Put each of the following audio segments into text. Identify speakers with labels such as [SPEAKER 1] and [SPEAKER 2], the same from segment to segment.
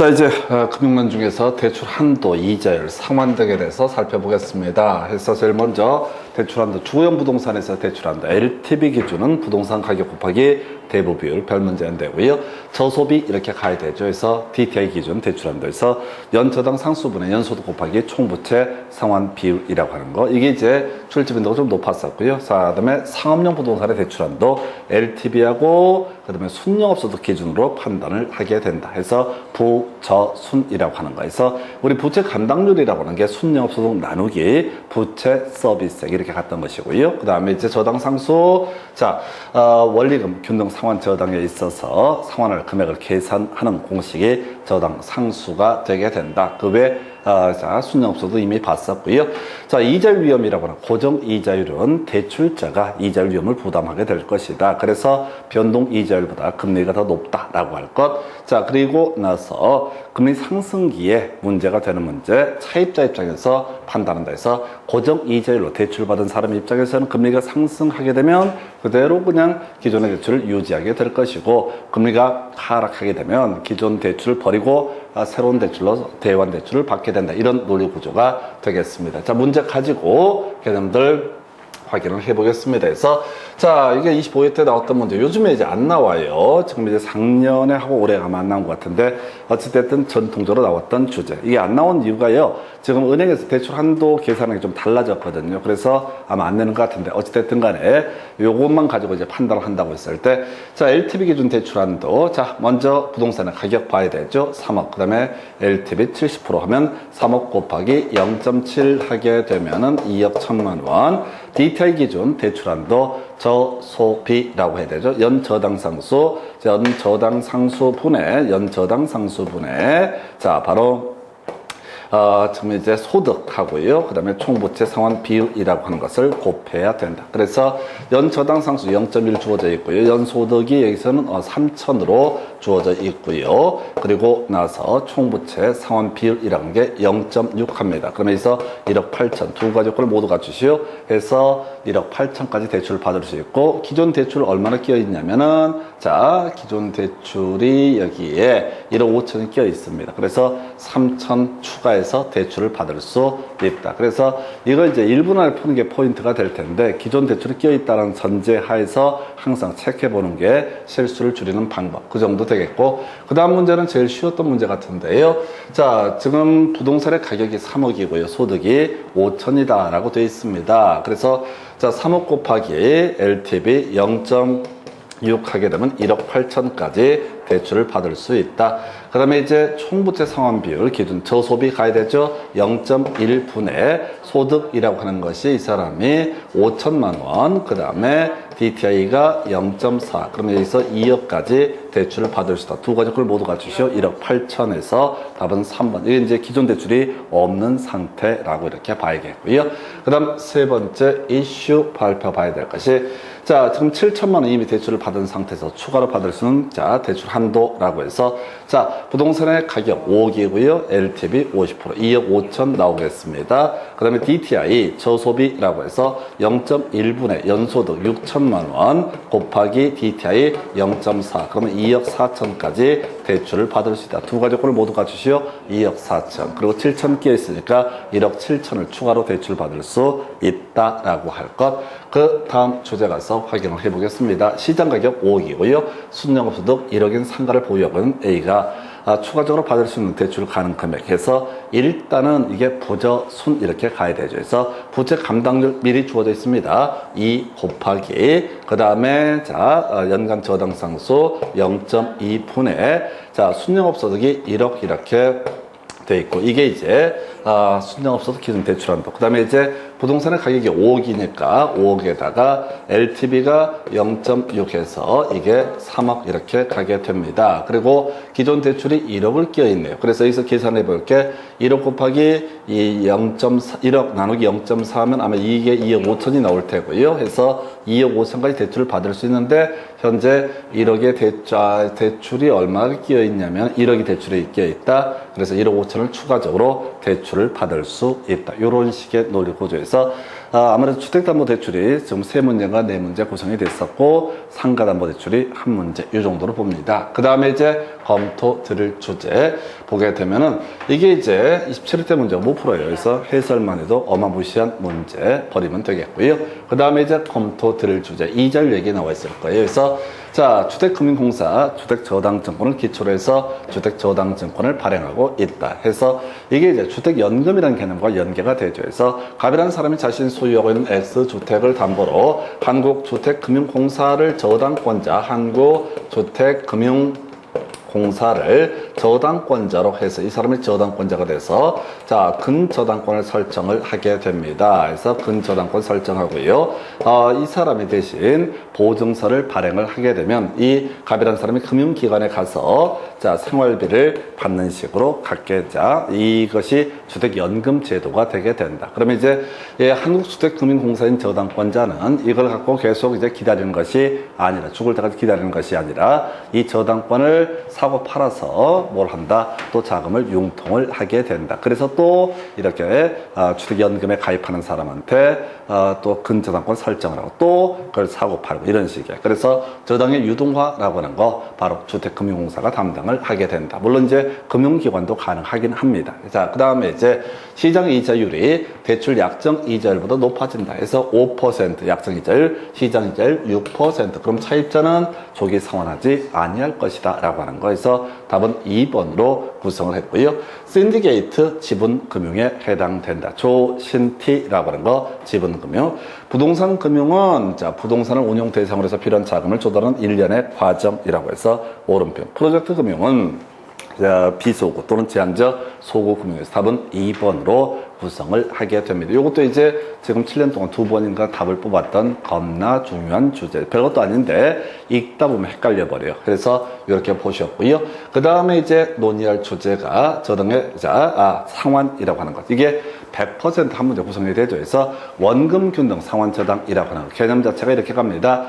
[SPEAKER 1] 자, 이제 금융론 중에서 대출 한도, 이자율, 상환 등에 대해서 살펴보겠습니다. 해서 제일 먼저 대출 한도, 주거용 부동산에서 대출 한도, LTV 기준은 부동산 가격 곱하기 대부 비율, 별 문제 안 되고요. 저소비 이렇게 가야 되죠. 그래서 DTI 기준 대출 한도에서 연저당 상수분의 연소득 곱하기 총부채 상환 비율이라고 하는 거. 이게 이제 출집 빈도가 좀 높았었고요. 자, 그다음에 상업용 부동산의 대출 한도, LTV하고 그다음에 순영업소득 기준으로 판단을 하게 된다. 해서 부저순이라고 하는 거. 그래서 우리 부채 감당률이라고 하는 게 순영업소득 나누기 부채 서비스액 이렇게 갔던 것이고요. 그 다음에 이제 저당 상수, 자, 원리금, 균등 상환 저당에 있어서 상환할 금액을 계산하는 공식이 저당 상수가 되게 된다. 그 외 자, 순영업소도 이미 봤었고요. 자, 이자율 위험이라고 하는 고정 이자율은 대출자가 이자율 위험을 부담하게 될 것이다. 그래서 변동 이자율보다 금리가 더 높다라고 할 것. 자, 그리고 나서 금리 상승기에 문제가 되는 문제, 차입자 입장에서 판단한다 해서 고정 이자율로 대출받은 사람 입장에서는 금리가 상승하게 되면 그대로 그냥 기존의 대출을 유지하게 될 것이고, 금리가 하락하게 되면 기존 대출을 버리고 새로운 대출로 대환 대출을 받게 된다. 이런 논리 구조가 되겠습니다. 자, 문제 가지고 개념들 확인을 해보겠습니다. 그래서 자, 이게 25회 때 나왔던 문제, 요즘에 이제 안 나와요. 지금 이제 작년에 하고 올해가 안 나온 것 같은데, 어찌됐든 전통적으로 나왔던 주제. 이게 안 나온 이유가요, 지금 은행에서 대출 한도 계산하는 게 좀 달라졌거든요. 그래서 아마 안 내는 것 같은데, 어찌됐든 간에 요것만 가지고 이제 판단을 한다고 했을 때, 자, LTV 기준 대출 한도. 자, 먼저 부동산의 가격 봐야 되죠. 3억. 그 다음에 LTV 70% 하면 3억 곱하기 0.7 하게 되면은 2억 1천만 원. DTI 기준 대출 한도 저소비라고 해야 되죠. 연저당 상수, 연저당 상수분의 연저당 상수분의, 자, 바로 지금 이제 소득하고요. 그 다음에 총부채 상환 비율이라고 하는 것을 곱해야 된다. 그래서 연저당 상수 0.1 주어져 있고요. 연소득이 여기서는 3천으로 주어져 있고요. 그리고 나서 총부채 상환 비율이라는 게 0.6 합니다. 그러면 여기서 1억 8천 두 가지 요건을 모두 갖추시오. 해서 1억 8천까지 대출을 받을 수 있고, 기존 대출 얼마나 끼어 있냐면은, 자, 기존 대출이 여기에 1억 5천이 끼어 있습니다. 그래서 3천 추가해서 대출을 받을 수 있다. 그래서 이걸 이제 1분할 푸는 게 포인트가 될 텐데, 기존 대출이 끼어 있다는 전제 하에서 항상 체크해 보는 게 실수를 줄이는 방법. 그 정도 되겠고, 그 다음 문제는 제일 쉬웠던 문제 같은데요. 자, 지금 부동산의 가격이 3억이고요. 소득이 5천이다 라고 되어 있습니다. 그래서 자, 3억 곱하기 LTV 0.6 하게 되면 1억 8천까지 대출을 받을 수 있다. 그 다음에 이제 총부채 상환 비율 기준 저소비 가야 되죠. 0.1분의 소득이라고 하는 것이 이 사람이 5천만 원, 그 다음에 DTI가 0.4, 그러면 여기서 2억까지 대출을 받을 수 있다. 두 가지 걸 모두 갖추시오. 1억 8천에서 답은 3번. 이게 이제 기존 대출이 없는 상태라고 이렇게 봐야겠고요. 그 다음 세 번째 이슈 발표봐야 될 것이, 자, 지금 7천만 원 이미 대출을 받은 상태에서 추가로 받을 수는, 자, 대출 한도라고 해서, 자, 부동산의 가격 5억이고요. LTV 50%, 2억 5천 나오겠습니다. 그 다음에 DTI 저소비라고 해서 0.1분의 연소득 6천만 원 곱하기 DTI 0.4, 그러면 2억 4천까지 대출을 받을 수 있다. 두 가지 요건을 모두 갖추시오. 2억 4천. 그리고 7천 끼어 있으니까 1억 7천을 추가로 대출 받을 수 있다라고 할 것. 그 다음 주제 가서 확인을 해보겠습니다. 시장 가격 5억이고요. 순영업소득 1억인 상가를 보유하고는 A가 추가적으로 받을 수 있는 대출 가능 금액에서 일단은 이게 부저순 이렇게 가야 되죠. 그래서 부채 감당률 미리 주어져 있습니다. 2 곱하기 그 다음에 자, 연간 저당 상수 0.2분의 자, 순영업소득이 1억 이렇게 돼 있고, 이게 이제 순영업소득 기준 대출 한도. 그 다음에 이제 부동산의 가격이 5억이니까 5억에다가 LTV가 0.6해서 이게 3억 이렇게 가게 됩니다. 그리고 기존 대출이 1억을 끼어 있네요. 그래서 여기서 계산해 볼게. 1억 곱하기 이 0.4, 1억 나누기 0.4 하면 아마 이게 2억 5천이 나올 테고요. 해서 2억 5천까지 대출을 받을 수 있는데, 현재 1억의 대출이 얼마가 끼어 있냐면 1억이 대출에 끼어 있다. 그래서 1억 5천을 추가적으로 대출을 받을 수 있다. 이런 식의 논리 구조에서 아무래도 주택담보대출이 지금 3문제가 4문제 구성이 됐었고 상가담보대출이 1문제 이 정도로 봅니다. 그 다음에 이제 검토 드릴 주제 보게 되면은 이게 이제 27회 문제가 못 풀어요. 그래서 해설만 해도 어마무시한 문제 버리면 되겠고요. 그 다음에 이제 검토 드릴 주제 2절 얘기 나와 있을 거예요. 그래서 자, 주택금융공사 주택저당증권을 기초로 해서 주택저당증권을 발행하고 있다 해서 이게 이제 주택연금이라는 개념과 연계가 되죠. 그래서 갑이라는 사람이 자신이 소유하고 있는 X주택을 담보로 한국주택금융공사를 저당권자 한국주택금융공사를 저당권자로 해서 이 사람이 저당권자가 돼서 자 근저당권을 설정을 하게 됩니다. 그래서 근저당권 설정하고요. 이 사람이 대신 보증서를 발행을 하게 되면 이 갑이라는 사람이 금융기관에 가서 자 생활비를 받는 식으로 갖게 자 이것이 주택연금 제도가 되게 된다. 그러면 이제 한국주택금융공사인 저당권자는 이걸 갖고 계속 이제 기다리는 것이 아니라 죽을 때까지 기다리는 것이 아니라 이 저당권을 사고 팔아서 뭘 한다? 또 자금을 융통을 하게 된다. 그래서 또 이렇게 주택연금에 가입하는 사람한테 또 근저당권 설정을 하고 또 그걸 사고 팔고 이런 식이에요. 그래서 저당의 유동화라고 하는 거 바로 주택금융공사가 담당을 하게 된다. 물론 이제 금융기관도 가능하긴 합니다. 자, 그 다음에 이제 시장이자율이 대출 약정 이자율보다 높아진다 해서 5% 약정 이자율, 시장 이자율 6%. 그럼 차입자는 조기 상환하지 아니할 것이다 라고 하는 거에서 답은 2번으로 구성을 했고요. 신디게이트 지분금융에 해당된다. 조신티라고 하는 거 지분금융. 부동산 금융은 자 부동산을 운용 대상으로 해서 필요한 자금을 조달하는 일련의 과정이라고 해서 오른편. 프로젝트 금융은 비소구 또는 제한적 소구 금융에서 답은 2번으로 구성을 하게 됩니다. 이것도 이제 지금 7년 동안 2번인가 답을 뽑았던 겁나 중요한 주제. 별것도 아닌데 읽다 보면 헷갈려 버려요. 그래서 이렇게 보셨고요. 그 다음에 이제 논의할 주제가 저등의 상환이라고 하는 것. 이게 100% 한 문제 구성이 되죠. 그래서 원금 균등 상환 저당이라고 하는 것. 개념 자체가 이렇게 갑니다.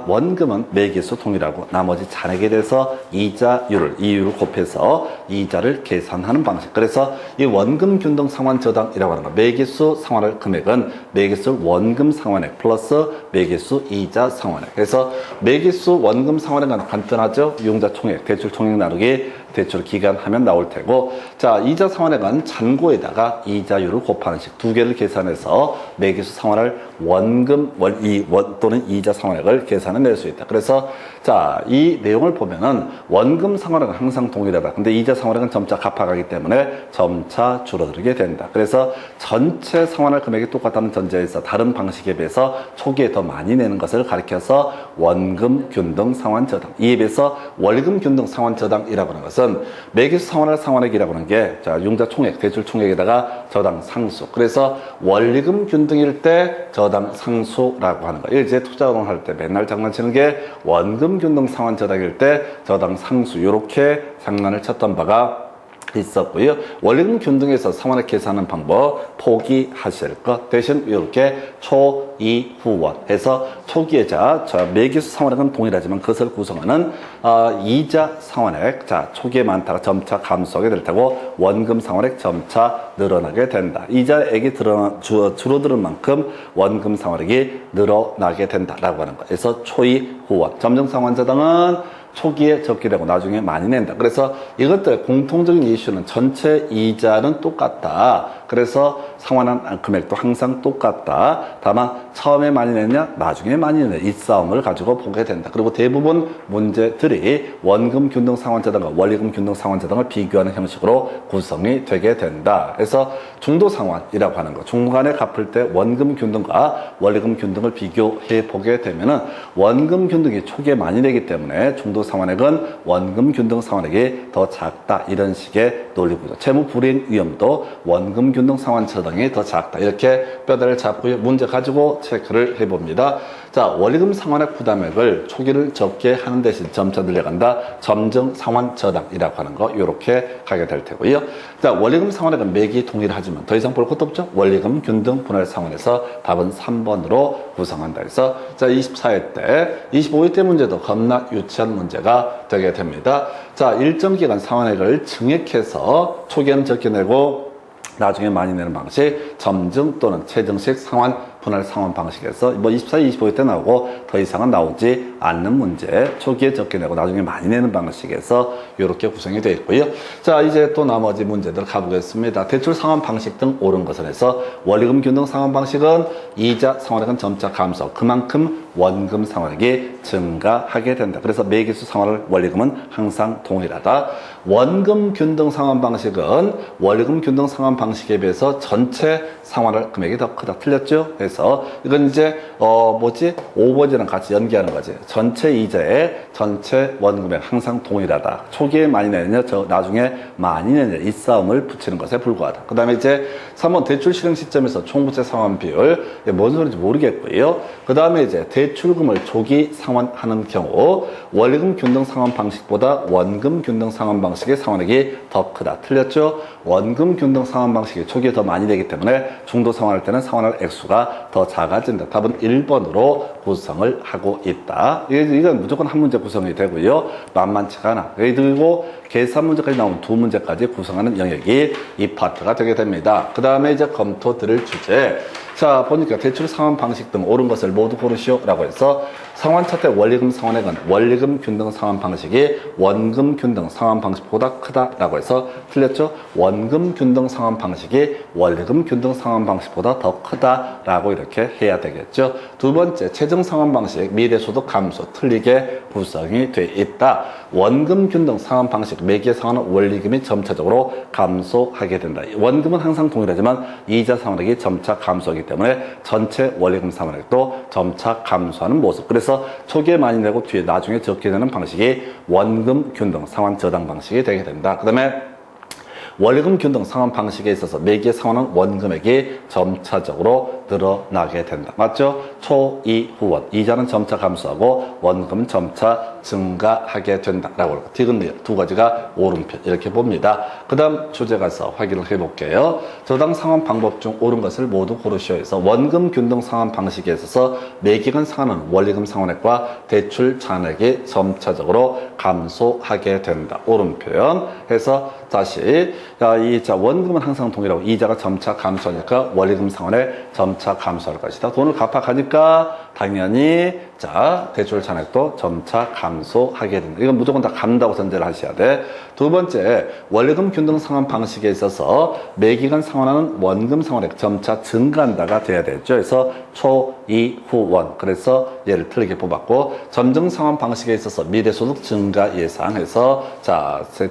[SPEAKER 1] 원금은 매기수 동일하고 나머지 잔액에 대해서 이율을 곱해서 이자를 계산하는 방식. 그래서 이 원금 균등 상환 저당이라고 하는 것. 매기수 상환할 금액은 매기수 원금 상환액 플러스 매기수 이자 상환액. 그래서 매기수 원금 상환액은 간단하죠. 이용자 총액, 대출 총액 나누기 대출 기간 하면 나올 테고, 자 이자 상환액은 잔고에다가 이자율을 곱하는 식 두 개를 계산해서 매기수 상환할 원금 또는 이자 상환액을 계산해낼 수 있다. 그래서 자 이 내용을 보면은 원금 상환액은 항상 동일하다. 근데 이자 상환액은 점차 갚아가기 때문에 점차 줄어들게 된다. 그래서 전체 상환할 금액이 똑같다는 전제에서 다른 방식에 비해서 초기에 더 많이 내는 것을 가리켜서 원금 균등 상환 저당. 이에 비해서 월금 균등 상환 저당이라고 하는 것은 매기수 상환할 상환액이라고 하는 게 자 융자 총액, 대출 총액에다가 저당 상수. 그래서 월금 균등일 때 저당 상수라고 하는 거. 이제 투자운용 할 때 맨날 장난치는 게 원금 균등 상환 저당일 때 저당 상수. 이렇게 장난을 쳤던 바가 있었고요. 원리금 균등에서 상환액 계산하는 방법 포기하실 것. 대신 이렇게 초, 이, 후원 해서 초기에 자 매기수 상환액은 동일하지만 그것을 구성하는 이자 상환액 자 초기에 많다가 점차 감소하게 될 테고 원금 상환액 점차 늘어나게 된다. 이자액이 줄어드는 만큼 원금 상환액이 늘어나게 된다라고 하는 것. 그래서 초이 후원. 점정 상환 저당은 초기에 적게 되고 나중에 많이 낸다. 그래서 이것들 공통적인 이슈는 전체 이자는 똑같다. 그래서 상환한 금액도 항상 똑같다. 다만 처음에 많이 냈냐 나중에 많이 냈냐 이 싸움을 가지고 보게 된다. 그리고 대부분 문제들이 원금 균등 상환자당과 원리금 균등 상환자당을 비교하는 형식으로 구성이 되게 된다. 그래서 중도 상환이라고 하는 거. 중간에 갚을 때 원금 균등과 원리금 균등을 비교해 보게 되면은 원금 균등이 초기에 많이 내기 때문에 중도 상환액은 원금 균등 상환액이 더 작다. 이런 식의 논리구조. 채무 불이행 위험도 원금 균등 상환 저당이 더 작다. 이렇게 뼈대를 잡고 문제 가지고 체크를 해봅니다. 자, 원리금 상환액 부담액을 초기를 적게 하는 대신 점차 늘려간다. 점정 상환 저당이라고 하는 거 이렇게 가게 될 테고요. 자, 원리금 상환액은 매기 동일하지만 더 이상 볼 것도 없죠. 원리금 균등 분할 상환에서 답은 3번으로 구성한다. 그래서 자, 24회 때 25회 때 문제도 겁나 유치한 문제가 되게 됩니다. 자, 일정 기간 상환액을 증액해서 초기에는 적게 내고 나중에 많이 내는 방식 점증 또는 최정식 상환 분할 상환 방식에서 뭐 24, 25일 때 나오고 더 이상은 나오지 않는 문제, 초기에 적게 내고 나중에 많이 내는 방식에서 이렇게 구성이 되어 있고요. 자, 이제 또 나머지 문제들 가보겠습니다. 대출 상환 방식 등 옳은 것을 해서 원리금 균등 상환 방식은 이자 상환액은 점차 감소, 그만큼 원금 상환액이 증가하게 된다. 그래서 매기수 상환을 원리금은 항상 동일하다. 원금 균등 상환 방식은 원리금 균등 상환 방식에 비해서 전체 상환할 금액이 더 크다. 틀렸죠? 그래서 이건 이제 5번이랑 같이 연계하는 거지. 전체 이자에 전체 원금액 항상 동일하다. 초기에 많이 내느냐, 나중에 많이 내느냐, 이 싸움을 붙이는 것에 불과하다. 그 다음에 이제 3번 대출 실행 시점에서 총부채 상환 비율, 뭔 소리인지 모르겠고요. 그 다음에 이제 대출금을 조기 상환하는 경우 원리금 균등 상환 방식보다 원금 균등 상환 방식의 상환액이 더 크다. 틀렸죠? 원금 균등 상환 방식이 초기에 더 많이 되기 때문에 중도 상환할 때는 상환할 액수가 더 작아진다. 답은 1번으로 구성을 하고 있다. 이건 무조건 한 문제 구성이 되고요. 만만치가 않아. 그리고 계산 문제까지 나온 두 문제까지 구성하는 영역이 이 파트가 되게 됩니다. 그 다음에 이제 검토 드릴 주제. 자, 보니까 대출 상환 방식 등 옳은 것을 모두 고르시오 라고 해서 상환 차트 원리금 상환액은 원리금 균등 상환 방식이 원금 균등 상환 방식보다 크다라고 해서 틀렸죠? 원금 균등 상환 방식이 원리금 균등 상환 방식보다 더 크다라고 이렇게 해야 되겠죠. 두 번째, 최종 상환 방식 미래소득 감소 틀리게 구성이 돼 있다. 원금 균등 상환 방식 매기의 상환은 원리금이 점차적으로 감소하게 된다. 원금은 항상 동일하지만 이자 상환액이 점차 감소하기 때문에 전체 원리금 상환액도 점차 감소하는 모습. 그래서 초기에 많이 내고 뒤에 나중에 적게 내는 방식이 원금 균등 상환 저당 방식이 되게 된다. 그 다음에 원리금 균등 상환 방식에 있어서 매기의 상환은 원금액이 점차적으로 늘어나게 된다. 맞죠? 초, 이, 후원. 이자는 점차 감소하고 원금은 점차 증가하게 된다라고 하고 디귿 두 가지가 오른편 이렇게 봅니다. 그 다음 주제 가서 확인을 해볼게요. 저당 상환 방법 중 옳은 것을 모두 고르시오 해서 원금 균등 상환 방식에 있어서 매기간 상환은 원리금 상환액과 대출 잔액이 점차적으로 감소하게 된다. 오른편 해서 다시 원금은 항상 동일하고 이자가 점차 감소하니까 원리금 상환액 점차 감소할 것이다. 돈을 갚아가니까 당연히 대출 잔액도 점차 감소하게 된다. 이건 무조건 다 감다고 전제를 하셔야 돼. 두 번째, 원리금 균등 상환 방식에 있어서 매기간 상환하는 원금 상환액 점차 증가한다가 돼야 되죠. 그래서 초, 이, 후, 원. 그래서 얘를 틀리게 뽑았고, 점증 상환 방식에 있어서 미래소득 증가 예상해서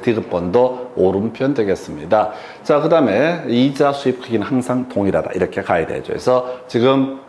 [SPEAKER 1] 디귿번도 오른편 되겠습니다. 자, 그 다음에 이자 수입 크기는 항상 동일하다. 이렇게 가야 되죠. 그래서 지금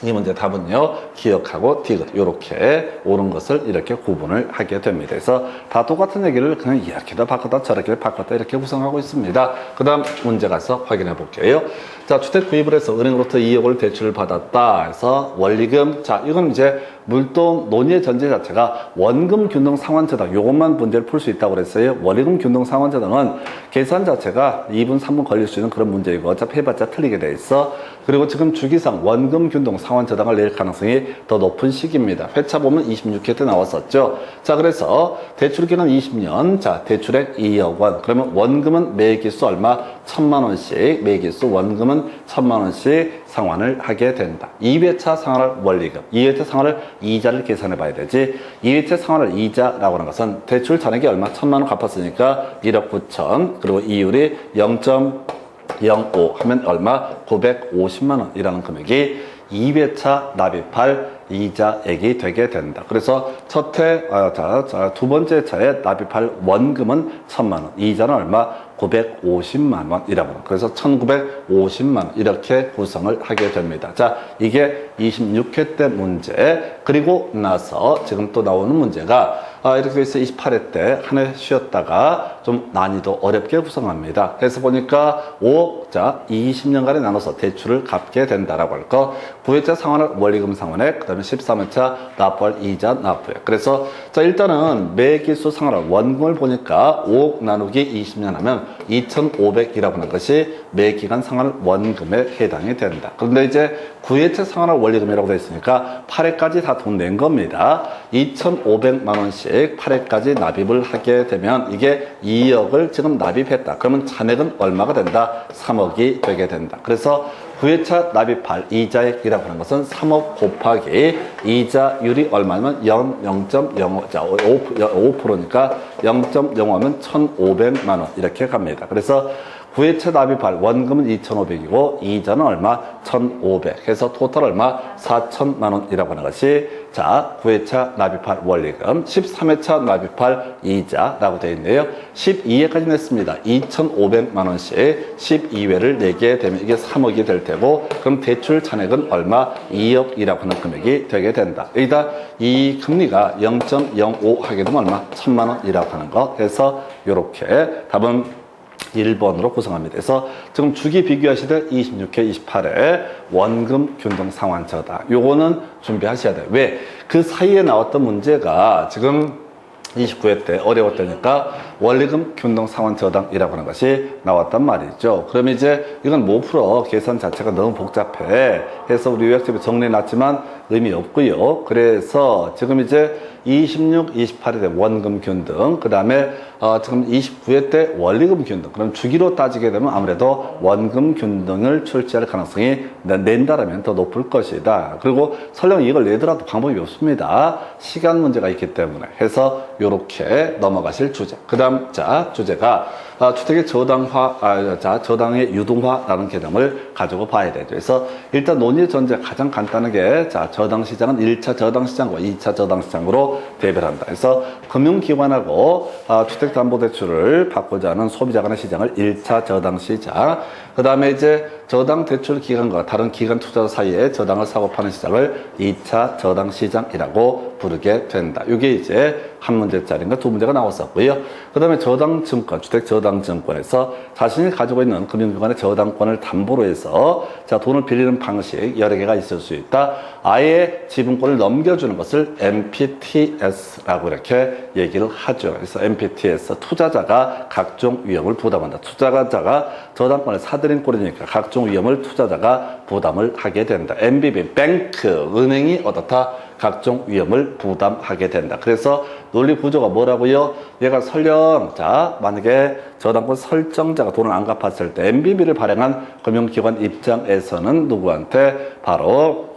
[SPEAKER 1] 이 문제 답은요, 기억하고 디귿 이렇게 옳은 것을 이렇게 구분을 하게 됩니다. 그래서 다 똑같은 얘기를 그냥 이렇게도 바꿨다 저렇게 바꿨다 이렇게 구성하고 있습니다. 그 다음 문제 가서 확인해 볼게요. 자, 주택 구입을 해서 은행으로부터 2억을 대출을 받았다 해서 원리금, 이건 이제 물동 논의의 전제 자체가 원금 균등 상환 저당 요것만 문제를 풀 수 있다고 그랬어요. 원리금 균등 상환 저당은 계산 자체가 2분 3분 걸릴 수 있는 그런 문제이고 어차피 해봤자 틀리게 돼 있어. 그리고 지금 주기상 원금 균등 상환 저당을 낼 가능성이 더 높은 시기입니다. 회차 보면 26회 때 나왔었죠. 자, 그래서 대출 기간 20년, 대출액 2억 원. 그러면 원금은 매기수 얼마? 1,000만 원씩, 매기수 원금은 1,000만 원씩 상환을 하게 된다. 2회차 상환할 원리금, 2회차 상환을 이자를 계산해 봐야 되지. 2회차 상환할 이자라고 하는 것은 대출 잔액이 얼마? 1,000만 원 갚았으니까 1억 9천. 그리고 이율이 0.05 하면 얼마? 950만 원이라는 금액이 2회차 납입할 이자액이 되게 된다. 그래서 두 번째 차에 납입할 원금은 1,000만 원, 이자는 얼마? 950만 원이라고 합니다. 그래서 1,950만 원 이렇게 구성을 하게 됩니다. 자, 이게 26회 때 문제. 그리고 나서 지금 또 나오는 문제가 이렇게 해서 28회 때 한 해 쉬었다가 좀 난이도 어렵게 구성합니다. 그래서 보니까 5억, 20년간에 나눠서 대출을 갚게 된다라고 할 거. 9회차 상환할 원리금 상환액, 그 다음에 13회차 납부할 이자 납부액. 그래서 일단은 매기수 상환할 원금을 보니까 5억 나누기 20년 하면 2,500이라고 하는 것이 매기간 상환할 원금에 해당이 된다. 그런데 이제 9회차 상환할 원리금이라고 되어 있으니까 8회까지 다 돈 낸 겁니다. 2,500만 원씩 8회까지 납입을 하게 되면 이게 2억을 지금 납입했다. 그러면 잔액은 얼마가 된다? 3억이 되게 된다. 그래서 9회차 납입할 이자액이라고 하는 것은 3억 곱하기 이자율이 얼마냐면 0.05, 자, 5%니까 0.05하면 1,500만 원 이렇게 갑니다. 그래서 9회차 납입할 원금은 2,500이고 이자는 얼마? 1,500 해서 토탈 얼마? 4,000만 원이라고 하는 것이 자 9회차 납입할 원리금, 13회차 납입할 이자라고 되어 있네요. 12회까지 냈습니다. 2,500만 원씩 12회를 내게 되면 이게 3억이 될 테고 그럼 대출 잔액은 얼마? 2억이라고 하는 금액이 되게 된다. 여기다 이 금리가 0.05 하게 되면 얼마? 1,000만 원이라고 하는 거 해서 이렇게 답은 1번으로 구성합니다. 그래서 지금 주기 비교하시되 26회, 28회 원금 균등 상환 저당 요거는 준비하셔야 돼요. 왜? 그 사이에 나왔던 문제가 지금 29회 때 어려웠다니까 원리금 균등 상환 저당이라고 하는 것이 나왔단 말이죠. 그럼 이제 이건 못 풀어. 계산 자체가 너무 복잡해. 해서 우리 요약집에 정리해 놨지만 의미 없고요. 그래서 지금 이제 26, 28회 때 원금 균등, 그 다음에 지금 29회 때 원리금 균등. 그럼 주기로 따지게 되면 아무래도 원금 균등을 출제할 가능성이 낸다라면 더 높을 것이다. 그리고 설령 이걸 내더라도 방법이 없습니다. 시간 문제가 있기 때문에 해서 요렇게 넘어가실 주제. 그 다음 자 주제가 주택의 저당화, 저당의 유동화라는 개념을 가지고 봐야 되죠. 그래서 일단 논의 전제 가장 간단하게 자 저당 시장은 1차 저당 시장과 2차 저당 시장으로 대별한다. 그래서 금융기관하고 주택담보대출을 받고자 하는 소비자 간의 시장을 1차 저당 시장, 그 다음에 이제 저당 대출 기관과 다른 기관 투자자 사이에 저당을 사고 파는 시장을 2차 저당 시장이라고 부르게 된다. 이게 이제 한 문제짜리인가 두 문제가 나왔었고요. 그 다음에 저당 증권, 주택 저당 증권에서 자신이 가지고 있는 금융기관의 저당권을 담보로 해서 자 돈을 빌리는 방식 여러 개가 있을 수 있다. 아예 지분권을 넘겨주는 것을 MPTS라고 이렇게 얘기를 하죠. 그래서 MPTS 투자자가 각종 위험을 부담한다. 투자자가 저당권을 사들인 꼴이니까 각종 위험을 투자자가 부담을 하게 된다. MBB, 뱅크, 은행이 어떻다? 각종 위험을 부담하게 된다. 그래서 논리 구조가 뭐라고요? 얘가 설령 자 만약에 저당권 설정자가 돈을 안 갚았을 때 MBB를 발행한 금융기관 입장에서는 누구한테 바로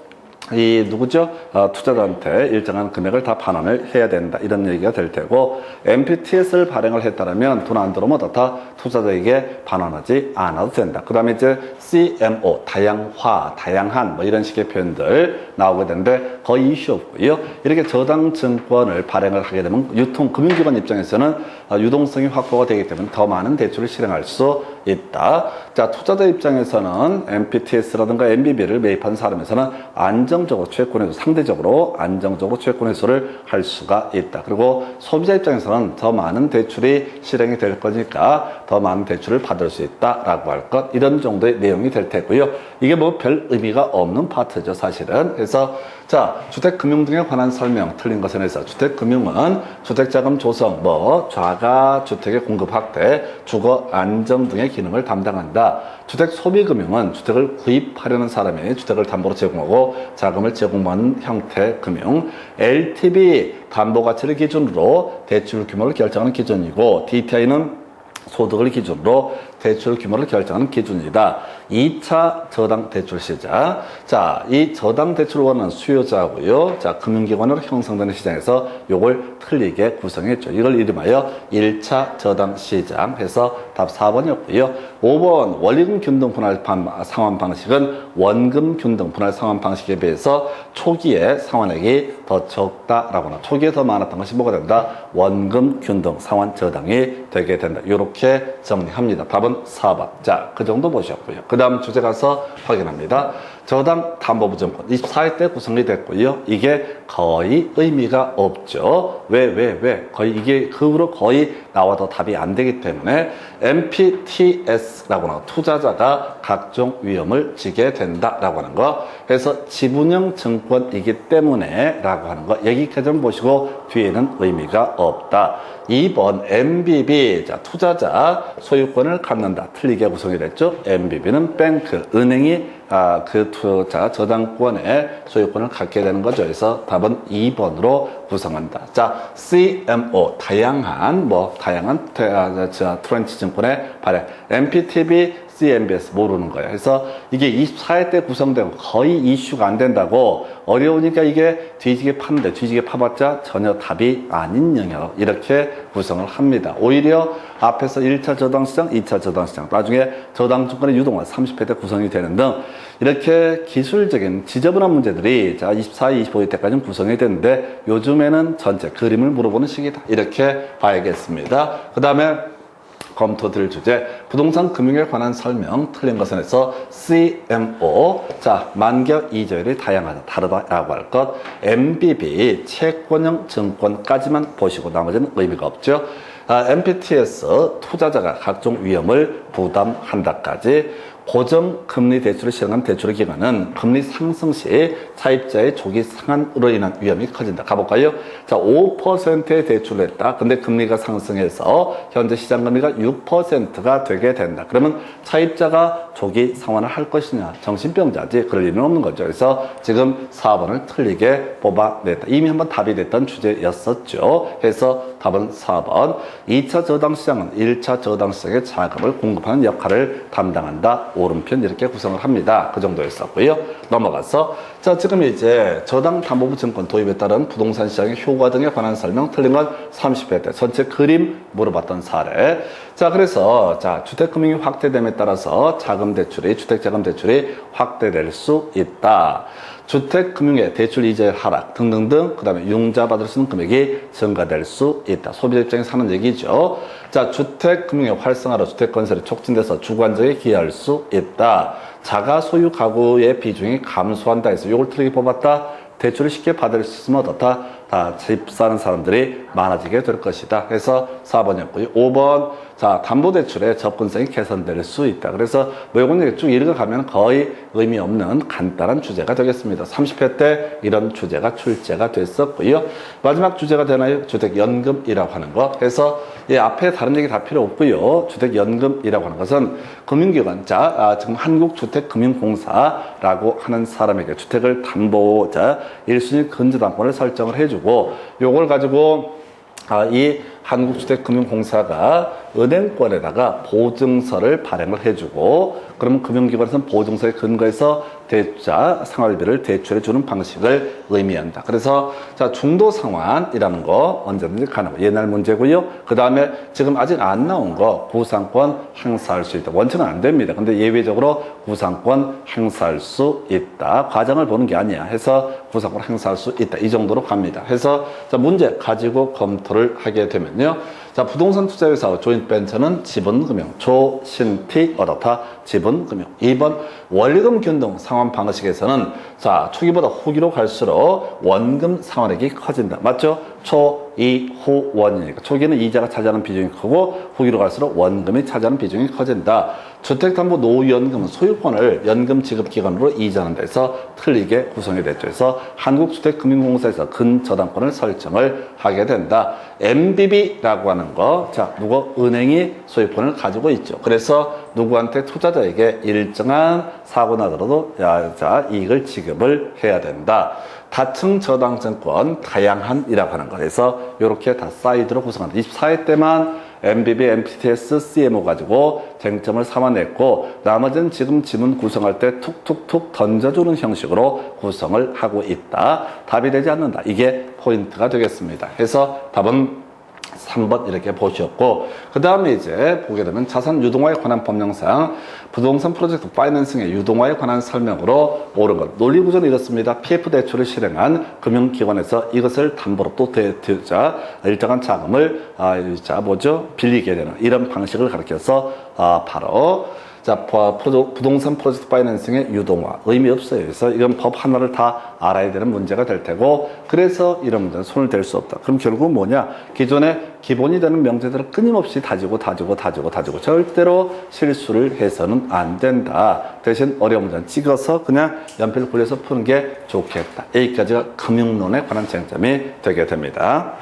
[SPEAKER 1] 이 누구죠? 투자자한테 일정한 금액을 다 반환을 해야 된다. 이런 얘기가 될 테고 MPTS를 발행을 했다면 돈 안 들어오면 다 투자자에게 반환하지 않아도 된다. 그 다음에 이제 CMO, 다양화, 다양한 뭐 이런 식의 표현들 나오게 되는데 거의 이슈 없고요. 이렇게 저당 증권을 발행을 하게 되면 유통 금융기관 입장에서는 유동성이 확보가 되기 때문에 더 많은 대출을 실행할 수 있다. 자, 투자자 입장에서는 MPTS라든가 MBB를 매입한 사람에서는 안정적으로 채권 회수, 상대적으로 안정적으로 채권 회수를 할 수가 있다. 그리고 소비자 입장에서는 더 많은 대출이 실행이 될 거니까 더 많은 대출을 받을 수 있다라고 할 것, 이런 정도의 내용이 될 테고요. 이게 뭐 별 의미가 없는 파트죠, 사실은. 그래서 자, 주택금융 등에 관한 설명 틀린 것에 대해서 주택금융은 주택자금 조성, 뭐 좌가 주택의 공급 확대, 주거 안정 등의 기능을 담당한다. 주택소비금융은 주택을 구입하려는 사람이 주택을 담보로 제공하고 자금을 제공하는 형태 금융. LTV 담보가치를 기준으로 대출 규모를 결정하는 기준이고 DTI는 소득을 기준으로 대출 규모를 결정하는 기준이다. 2차 저당 대출 시장. 자, 이 저당 대출을 원하는 수요자고요. 자, 금융기관으로 형성되는 시장에서 요걸 틀리게 구성했죠. 이걸 이름하여 1차 저당 시장 해서 답 4번이었고요. 5번 원리금 균등 분할 상환 방식은 원금 균등 분할 상환 방식에 비해서 초기에 상환액이 더 적다라고 하나. 초기에 더 많았던 것이 뭐가 된다? 원금 균등 상환 저당이 되게 된다. 이렇게 정리합니다. 답은 4번. 자, 그 정도 보셨고요. 그 다음 주제 가서 확인합니다. 저당 담보부증권 24회 때 구성이 됐고요. 이게 거의 의미가 없죠. 왜? 거의 이게 그 후로 거의 나와도 답이 안 되기 때문에 MPTS라고 하는 거, 투자자가 각종 위험을 지게 된다라고 하는 거. 그래서 지분형 증권이기 때문에 라고 하는 거. 여기까지 좀 보시고 뒤에는 의미가 없다. 2번 MBB, 자, 투자자 소유권을 갖는다. 틀리게 구성이 됐죠. MBB는 뱅크, 은행이 그 투자 저당권의 소유권을 갖게 되는 거죠. 그래서 답은 2번으로 구성한다. 자, CMO 다양한 트렌치 증권의 발행, MPTB, CMBS 모르는 거예요. 그래서 이게 24회 때 구성되고 거의 이슈가 안 된다고 어려우니까 이게 뒤지게 파는데 뒤지게 파봤자 전혀 답이 아닌 영역 이렇게 구성을 합니다. 오히려 앞에서 1차 저당시장, 2차 저당시장, 나중에 저당증권의 유동화 30회 때 구성이 되는 등 이렇게 기술적인 지저분한 문제들이 자 24회, 25회 때까지는 구성이 되는데 요즘에는 전체 그림을 물어보는 시기다. 이렇게 봐야겠습니다. 그 다음에 검토될 주제, 부동산 금융에 관한 설명, 틀린 것은 해서 CMO, 자, 만기약 이자율이 다양하다, 다르다라고 할 것, MBB, 채권형 증권까지만 보시고 나머지는 의미가 없죠. MPTS, 투자자가 각종 위험을 부담한다까지, 고정금리 대출을 시행한 대출의 기간은 금리 상승 시 차입자의 조기 상환으로 인한 위험이 커진다. 가볼까요? 자, 5%의 대출을 했다. 근데 금리가 상승해서 현재 시장금리가 6%가 되게 된다. 그러면 차입자가 조기 상환을 할 것이냐? 정신병자지. 그럴 일은 없는 거죠. 그래서 지금 4번을 틀리게 뽑아냈다. 이미 한번 답이 됐던 주제였었죠. 그래서 답은 4번. 2차 저당시장은 1차 저당시장의 자금을 공급하는 역할을 담당한다. 오른편 이렇게 구성을 합니다. 그 정도였었고요. 넘어가서 자, 지금 이제 저당담보부 증권 도입에 따른 부동산 시장의 효과 등에 관한 설명, 틀린 건 30회 때 전체 그림 물어봤던 사례. 자, 그래서 자, 주택금융이 확대됨에 따라서 주택자금 대출이 확대될 수 있다. 주택금융의 대출 이자율 하락 등등등, 그 다음에 융자 받을 수 있는 금액이 증가될 수 있다. 소비자 입장에서 하는 얘기죠. 자, 주택금융의 활성화로 주택건설이 촉진돼서 주거안정에 기여할 수 있다. 자가 소유 가구의 비중이 감소한다 해서 이걸 틀리게 뽑았다. 대출을 쉽게 받을 수 있으면 어떻다? 다 집 사는 사람들이 많아지게 될 것이다. 그래서 4번이었고요. 5번, 자, 담보대출의 접근성이 개선될 수 있다. 그래서 뭐 이건 쭉 읽어가면 거의 의미 없는 간단한 주제가 되겠습니다. 30회 때 이런 주제가 출제가 됐었고요. 마지막 주제가 되나요? 주택연금이라고 하는 거. 그래서 이 앞에 다른 얘기 다 필요 없고요. 주택연금이라고 하는 것은 금융기관, 지금 한국주택금융공사라고 하는 사람에게 주택을 담보자 1순위 근저당권을 설정을 해주고 요걸 가지고 이 한국주택금융공사가 은행권에다가 보증서를 발행을 해주고, 그러면 금융기관에서는 보증서에 근거해서 대자 생활비를 대출해주는 방식을 의미한다. 그래서 자, 중도 상환이라는 거 언제든지 가능하고 옛날 문제고요. 그 다음에 지금 아직 안 나온 거 구상권 행사할 수 있다. 원칙은 안 됩니다. 근데 예외적으로 구상권 행사할 수 있다. 과정을 보는 게 아니야. 해서 구상권 행사할 수 있다. 이 정도로 갑니다. 해서 자, 문제 가지고 검토를 하게 되면요. 자, 부동산 투자회사 조인트벤처는 지분금융, 조신티 어떻다 지분금융. 2번 원리금 균등 상환 방식에서는 자, 초기보다 후기로 갈수록 원금 상환액이 커진다. 맞죠? 초, 이, 후, 원이니까 초기는 이자가 차지하는 비중이 크고 후기로 갈수록 원금이 차지하는 비중이 커진다. 주택담보 노후연금은 소유권을 연금 지급기관으로 이전하는 데서 틀리게 구성이 됐죠. 그래서 한국주택금융공사에서 근저당권을 설정을 하게 된다. MBB라고 하는 거, 자, 은행이 소유권을 가지고 있죠. 그래서 누구한테 투자자에게 일정한 사고 나더라도 이익을 지급을 해야 된다. 다층 저당증권 다양한이라고 하는 거. 그래서 이렇게 다 사이드로 구성한다. 24회 때만 MBB, MPTS, CMO 가지고 쟁점을 삼아냈고 나머지는 지금 지문 구성할 때 툭툭툭 던져주는 형식으로 구성을 하고 있다. 답이 되지 않는다. 이게 포인트가 되겠습니다. 해서 답은 3번 이렇게 보셨고, 그 다음에 이제 보게 되면 자산 유동화에 관한 법령상 부동산 프로젝트 파이낸싱의 유동화에 관한 설명으로 옳은 것. 논리 구조는 이렇습니다. PF 대출을 실행한 금융기관에서 이것을 담보로 또 일정한 자금을 빌리게 되는 이런 방식을 가리켜서 바로 자, 부동산 프로젝트 파이낸싱의 유동화 의미 없어요. 그래서 이건 법 하나를 다 알아야 되는 문제가 될 테고, 그래서 이런 문제는 손을 댈 수 없다. 그럼 결국은 뭐냐? 기존에 기본이 되는 명제들을 끊임없이 다지고 절대로 실수를 해서는 안 된다. 대신 어려운 문제는 찍어서 그냥 연필 굴려서 푸는 게 좋겠다. 여기까지가 금융론에 관한 쟁점이 되게 됩니다.